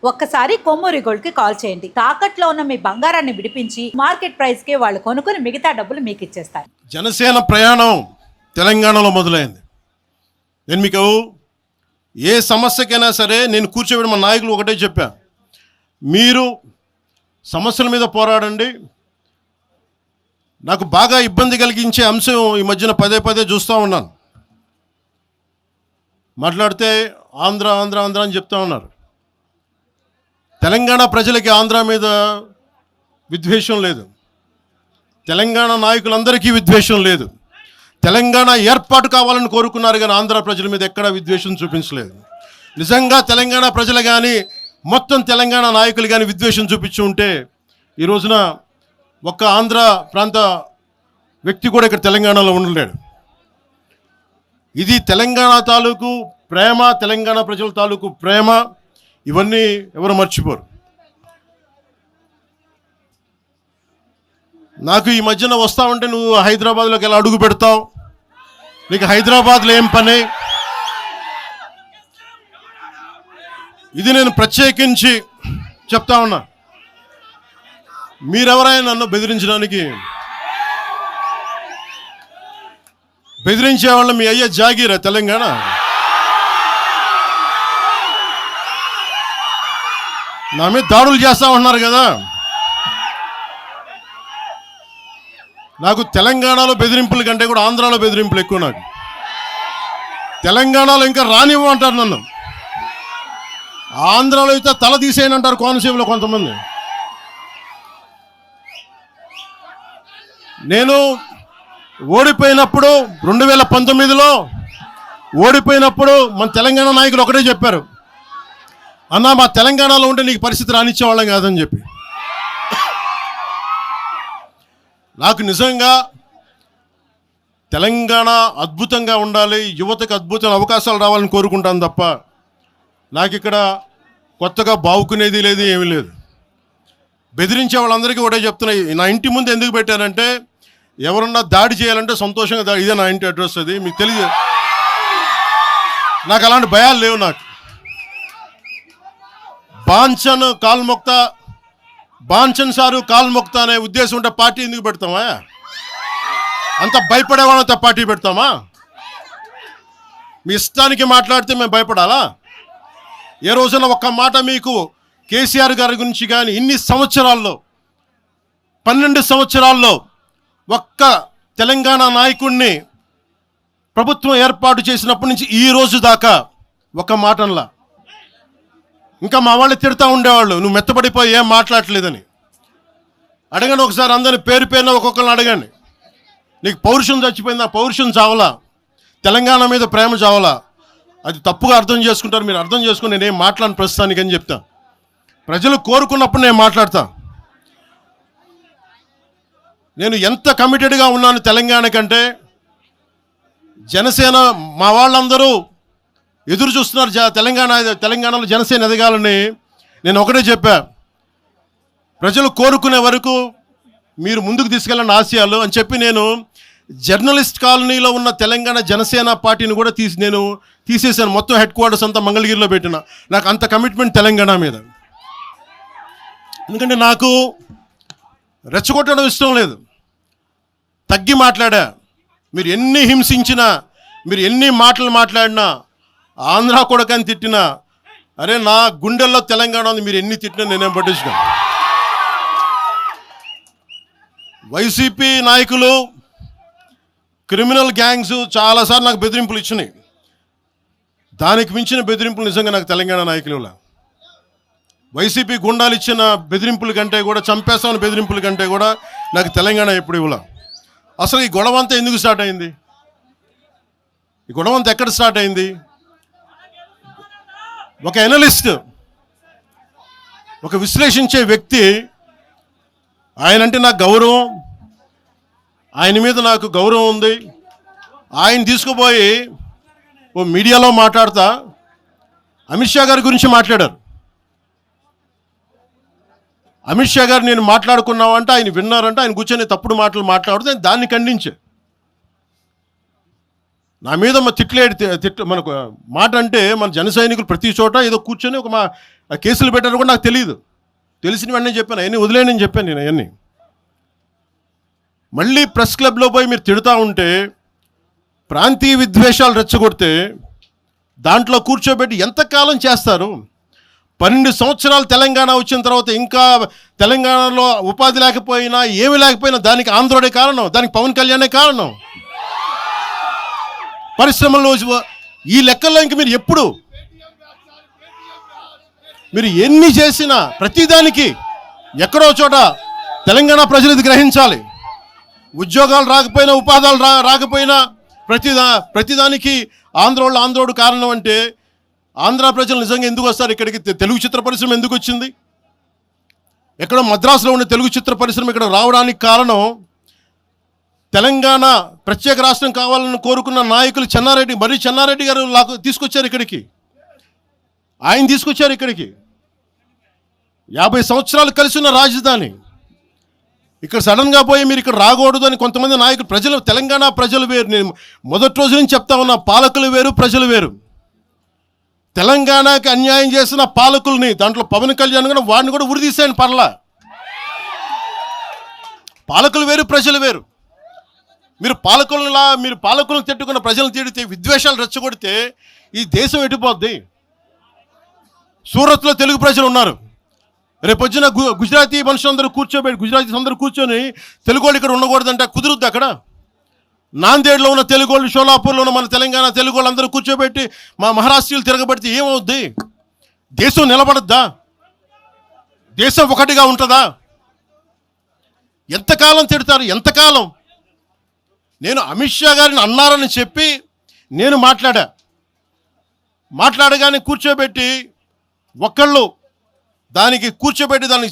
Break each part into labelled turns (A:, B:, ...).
A: ఒక్కసారి కొమ్మూరి గోల్డ్ కి కాల్ చేయండి. తాకట్లో ఉన్న మీ బంగారాన్ని విడిపించి మార్కెట్ ప్రైస్ కి వాళ్ళు కొనుక్కుని మిగతా డబ్బులు మీకు ఇచ్చేస్తారు.
B: జనసేన ప్రయాణం తెలంగాణలో మొదలైంది. నేను మీకు ఏ సమస్యకైనా సరే నేను కూర్చోబెట్టి మా నాయకులు ఒకటే చెప్పా, మీరు సమస్యల మీద పోరాడండి. నాకు బాగా ఇబ్బంది కలిగించే అంశం ఈ మధ్యన పదే పదే చూస్తూ ఉన్నాను. మాట్లాడితే ఆంధ్ర ఆంధ్ర ఆంధ్ర అని చెప్తా ఉన్నారు. తెలంగాణ ప్రజలకి ఆంధ్ర మీద విద్వేషం లేదు, తెలంగాణ నాయకులందరికీ విద్వేషం లేదు. తెలంగాణ ఏర్పాటు కావాలని కోరుకున్నారు కానీ ఆంధ్ర ప్రజల మీద ఎక్కడా విద్వేషం చూపించలేదు. నిజంగా తెలంగాణ ప్రజలు కానీ మొత్తం తెలంగాణ నాయకులు కానీ విద్వేషం చూపించి ఉంటే ఈ రోజున ఒక్క ఆంధ్ర ప్రాంత వ్యక్తి కూడా ఇక్కడ తెలంగాణలో ఉండలేడు. ఇది తెలంగాణ తాలూకు ప్రేమ, తెలంగాణ ప్రజల తాలూకు ప్రేమ, ఇవన్నీ ఎవరు మర్చిపోరు. నాకు ఈ మధ్యన వస్తా ఉంటే నువ్వు హైదరాబాద్లోకి ఎలా అడుగు పెడతావు, నీకు హైదరాబాద్లో ఏం పని, ఇది నేను ప్రత్యేకించి చెప్తా ఉన్నా. మీరెవరైనా నన్ను బెదిరించడానికి, బెదిరించే వాళ్ళు మీ అయ్యే జాగీరా తెలంగాణ. నా మీద దాడులు చేస్తా ఉన్నారు కదా. నాకు తెలంగాణలో బెదిరింపుల కంటే కూడా ఆంధ్రాలో బెదిరింపులు ఎక్కువ. నాకు తెలంగాణలో ఇంకా రానివ్వమంటారు నన్ను, ఆంధ్రాలో అయితే తల తీసేయనంటారు కోనసీమలో కొంతమంది. నేను ఓడిపోయినప్పుడు 2019లో ఓడిపోయినప్పుడు మన తెలంగాణ నాయకులు ఒకటే చెప్పారు, అన్నా మా తెలంగాణలో ఉంటే నీకు పరిస్థితి రానిచ్చేవాళ్ళం కాదని చెప్పి. నాకు నిజంగా తెలంగాణ అద్భుతంగా ఉండాలి, యువతకు అద్భుతమైన అవకాశాలు రావాలని కోరుకుంటాను తప్ప నాకు ఇక్కడ కొత్తగా బావుకునేది లేదు, ఏమీ లేదు. బెదిరించే వాళ్ళందరికీ ఒకటే చెప్తున్నాయి. నా ఇంటి ముందు ఎందుకు పెట్టానంటే ఎవరన్నా దాడి చేయాలంటే సంతోషంగా ఇదే నా ఇంటి అడ్రస్, అది మీకు తెలియదు. నాకు అలాంటి భయాలు లేవు. నాకు బాంఛన్ కాల్మొక్త, బాంఛన్ సారు కాల్మొక్త అనే ఉద్దేశం ఉంటే పార్టీ ఎందుకు పెడతామా? అంత భయపడేవాళ్ళంతా పార్టీ పెడతామా? మీ ఇష్టానికి మాట్లాడితే మేము భయపడాలా? ఏ రోజున ఒక్క మాట మీకు కేసీఆర్ గారి గురించి కానీ ఇన్ని సంవత్సరాల్లో 12 సంవత్సరాల్లో ఒక్క తెలంగాణ నాయకుడిని ప్రభుత్వం ఏర్పాటు చేసినప్పటి నుంచి ఈ రోజు దాకా ఒక మాటంలా. ఇంకా మా వాళ్ళు తిడతా ఉండేవాళ్ళు, నువ్వు మెత్తబడిపోయి ఏం మాట్లాడలేదని. అడగండి ఒకసారి, అందరిని పేరు పేరున ఒక్కొక్కరిని అడగండి. నీకు పౌరుషం చచ్చిపోయిందా? పౌరుషం చావలా, తెలంగాణ మీద ప్రేమ చావలా. అది తప్పుగా అర్థం చేసుకుంటారు. మీరు అర్థం చేసుకుని నేనేం మాట్లాడిన ప్రస్తుతానికి అని చెప్తా. ప్రజలు కోరుకున్నప్పుడు నేను మాట్లాడతా. నేను ఎంత కమిటెడ్గా ఉన్నాను తెలంగాణ కంటే, జనసేన మా వాళ్ళందరూ ఎదురు చూస్తున్నారు తెలంగాణలో జనసేన ఎదగాలని. నేను ఒకటే చెప్పా, ప్రజలు కోరుకునే వరకు మీరు ముందుకు తీసుకెళ్ళండి ఆశయాలు అని చెప్పి నేను జర్నలిస్ట్ కాలనీలో ఉన్న తెలంగాణ జనసేన పార్టీని కూడా నేను తీసేసాను. మొత్తం హెడ్ క్వార్టర్స్ అంతా మంగళగిరిలో పెట్టిన. నాకు అంత కమిట్మెంట్ తెలంగాణ మీద. ఎందుకంటే నాకు రెచ్చగొట్టడం ఇష్టం లేదు, తగ్గి మాట్లాడా. మీరు ఎన్ని హింసించినా, మీరు ఎన్ని మాటలు మాట్లాడినా, ఆంధ్ర కొడకని తిట్టినా, అరే నా గుండెల్లో తెలంగాణ ఉంది, మీరు ఎన్ని తిట్టినా నేనేం పట్టించుకో. వైసీపీ నాయకులు, క్రిమినల్ గ్యాంగ్స్ చాలాసార్లు నాకు బెదిరింపులు ఇచ్చినాయి. దానికి మించిన బెదిరింపులు నిజంగా నాకు తెలంగాణ నాయకులు. వైసీపీ గుండాలు ఇచ్చిన బెదిరింపుల కంటే కూడా, చంపేస్తామని బెదిరింపుల కంటే కూడా నాకు తెలంగాణ ఎప్పుడు ఇవ్వలా. అసలు ఈ గొడవ అంతా ఎందుకు స్టార్ట్ అయింది? ఈ గొడవ అంతా ఎక్కడ స్టార్ట్ అయింది? ఒక ఎనలిస్ట్, ఒక విశ్లేషించే వ్యక్తి, ఆయనంటే నాకు గౌరవం, ఆయన మీద నాకు గౌరవం ఉంది, ఆయన తీసుకుపోయి ఓ మీడియాలో మాట్లాడతా అమిత్ షా గారి గురించి మాట్లాడారు. అమిత్ షా గారు నేను మాట్లాడుకున్నామంటే ఆయన విన్నారంటే, ఆయన కూర్చొని తప్పుడు మాటలు మాట్లాడితే దాన్ని ఖండించే. నా మీద తిట్లేడు మనకు మాట అంటే మన జన సైనికులు ప్రతి చోట ఏదో కూర్చొని ఆ కేసులు పెట్టారు కూడా నాకు తెలియదు. తెలిసిన వెంటనే చెప్పాను, అవన్నీ వదిలేనని చెప్పాను నేను అవన్నీ. మళ్ళీ ప్రెస్ క్లబ్లో పోయి మీరు తిడుతూ ఉంటే, ప్రాంతీయ విద్వేషాలు రెచ్చగొడితే దాంట్లో కూర్చోబెట్టి ఎంతకాలం చేస్తారు? 12 సంవత్సరాలు తెలంగాణ వచ్చిన తర్వాత ఇంకా తెలంగాణలో ఉపాధి లేకపోయినా ఏమి లేకపోయినా దానికి ఆంధ్రుడే కారణం, దానికి పవన్ కళ్యాణే కారణం. పరిశ్రమల్లో ఈ లెక్కల్లో ఇంక మీరు ఎప్పుడు మీరు ఎన్ని చేసినా ప్రతిదానికి ఎక్కడో చోట తెలంగాణ ప్రజలు ఇది గ్రహించాలి. ఉద్యోగాలు రాకపోయినా, ఉపాధాలు రాకపోయినా ప్రతిదానికి ఆంధ్రోడు కారణం అంటే ఆంధ్ర ప్రజలు నిజంగా ఎందుకు వస్తారు ఇక్కడికి? తెలుగు చిత్ర పరిశ్రమ ఎందుకు వచ్చింది? ఎక్కడో మద్రాసులో ఉన్న తెలుగు చిత్ర పరిశ్రమ ఇక్కడ రావడానికి కారణం తెలంగాణ ప్రత్యేక రాష్ట్రం కావాలని కోరుకున్న నాయకులు చెన్నారెడ్డి గారు తీసుకొచ్చారు ఇక్కడికి. ఆయన తీసుకొచ్చారు ఇక్కడికి. 50 సంవత్సరాలు కలిసి ఉన్న రాజధాని ఇక్కడ సడన్గా పోయి మీరు ఇక్కడ రాకూడదు అని కొంతమంది నాయకులు, తెలంగాణ ప్రజలు వేరు. నేను మొదటి రోజు నుంచి చెప్తా ఉన్నా, పాలకులు వేరు, ప్రజలు వేరు. తెలంగాణకి అన్యాయం చేసిన పాలకుల్ని, దాంట్లో పవన్ కళ్యాణ్ కూడా వాడిని కూడా ఉరిదీసాను పర్లా. పాలకులు వేరు, ప్రజలు వేరు. మీరు పాలకులను తిట్టుకున్న ప్రజలను తిడితే, విద్వేషాలు రెచ్చగొడితే ఈ దేశం ఎటుపోద్ది? సూరత్లో తెలుగు ప్రజలు ఉన్నారు. రేపు వచ్చిన గుజరాతీ మనుషులందరూ గుజరాతీస్ అందరూ కూర్చొని తెలుగు వాళ్ళు ఇక్కడ ఉండకూడదంటే కుదురుద్ది అక్కడ? నాందేడ్లో ఉన్న తెలుగు వాళ్ళు, షోలాపూర్లో ఉన్న మన తెలంగాణ తెలుగు వాళ్ళు అందరూ కూర్చోబెట్టి మా మహారాష్ట్రీయులు తిరగబెడితే ఏమవుద్ది? దేశం నిలబడద్దా? దేశం ఒకటిగా ఉంటుందా? ఎంతకాలం తిడతారు? ఎంతకాలం? నేను అమిత్ షా గారిని అన్నారని చెప్పి నేను మాట్లాడగానే కూర్చోబెట్టి ఒకళ్ళు దానికి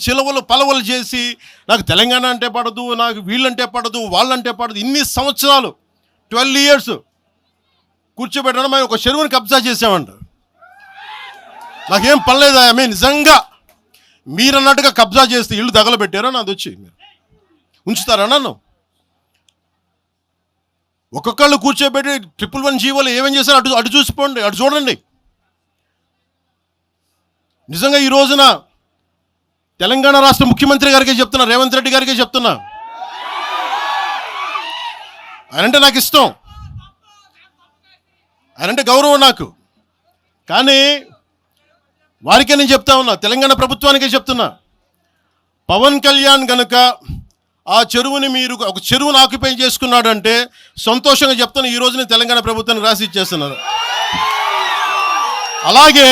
B: చిలవలు పలవలు చేసి నాకు తెలంగాణ అంటే పడదు, నాకు వీళ్ళంటే పడదు, వాళ్ళంటే పడదు, ఇన్ని సంవత్సరాలు 12 years కూర్చోబెట్టడం. మేము ఒక చెరువుని కబ్జా చేసామంట. నాకేం పనిలేదా? నిజంగా మీరన్నట్టుగా కబ్జా చేస్తే ఇల్లు తగలబెట్టారా? నాది వచ్చి మీరు ఉంచుతారా నన్ను? ఒక్కొక్కళ్ళు కూర్చోబెట్టి 111 జీవోలు ఏమేం చేశారు అటు చూసిపోండి, అటు చూడండి. నిజంగా ఈ రోజున తెలంగాణ రాష్ట్ర ముఖ్యమంత్రి గారికే చెప్తున్నా, రేవంత్ రెడ్డి గారికే చెప్తున్నా, ఆయనంటే నాకు ఇష్టం, ఆయనంటే గౌరవం నాకు. కానీ వారికే నేను చెప్తా ఉన్నా, తెలంగాణ ప్రభుత్వానికే చెప్తున్నా, పవన్ కళ్యాణ్ గనుక ఆ చెరువుని ఒక చెరువును ఆక్యుపై చేసుకున్నాడంటే సంతోషంగా చెప్తాను, ఈ రోజున తెలంగాణ ప్రభుత్వానికి రాసి ఇచ్చేస్తున్నారు. అలాగే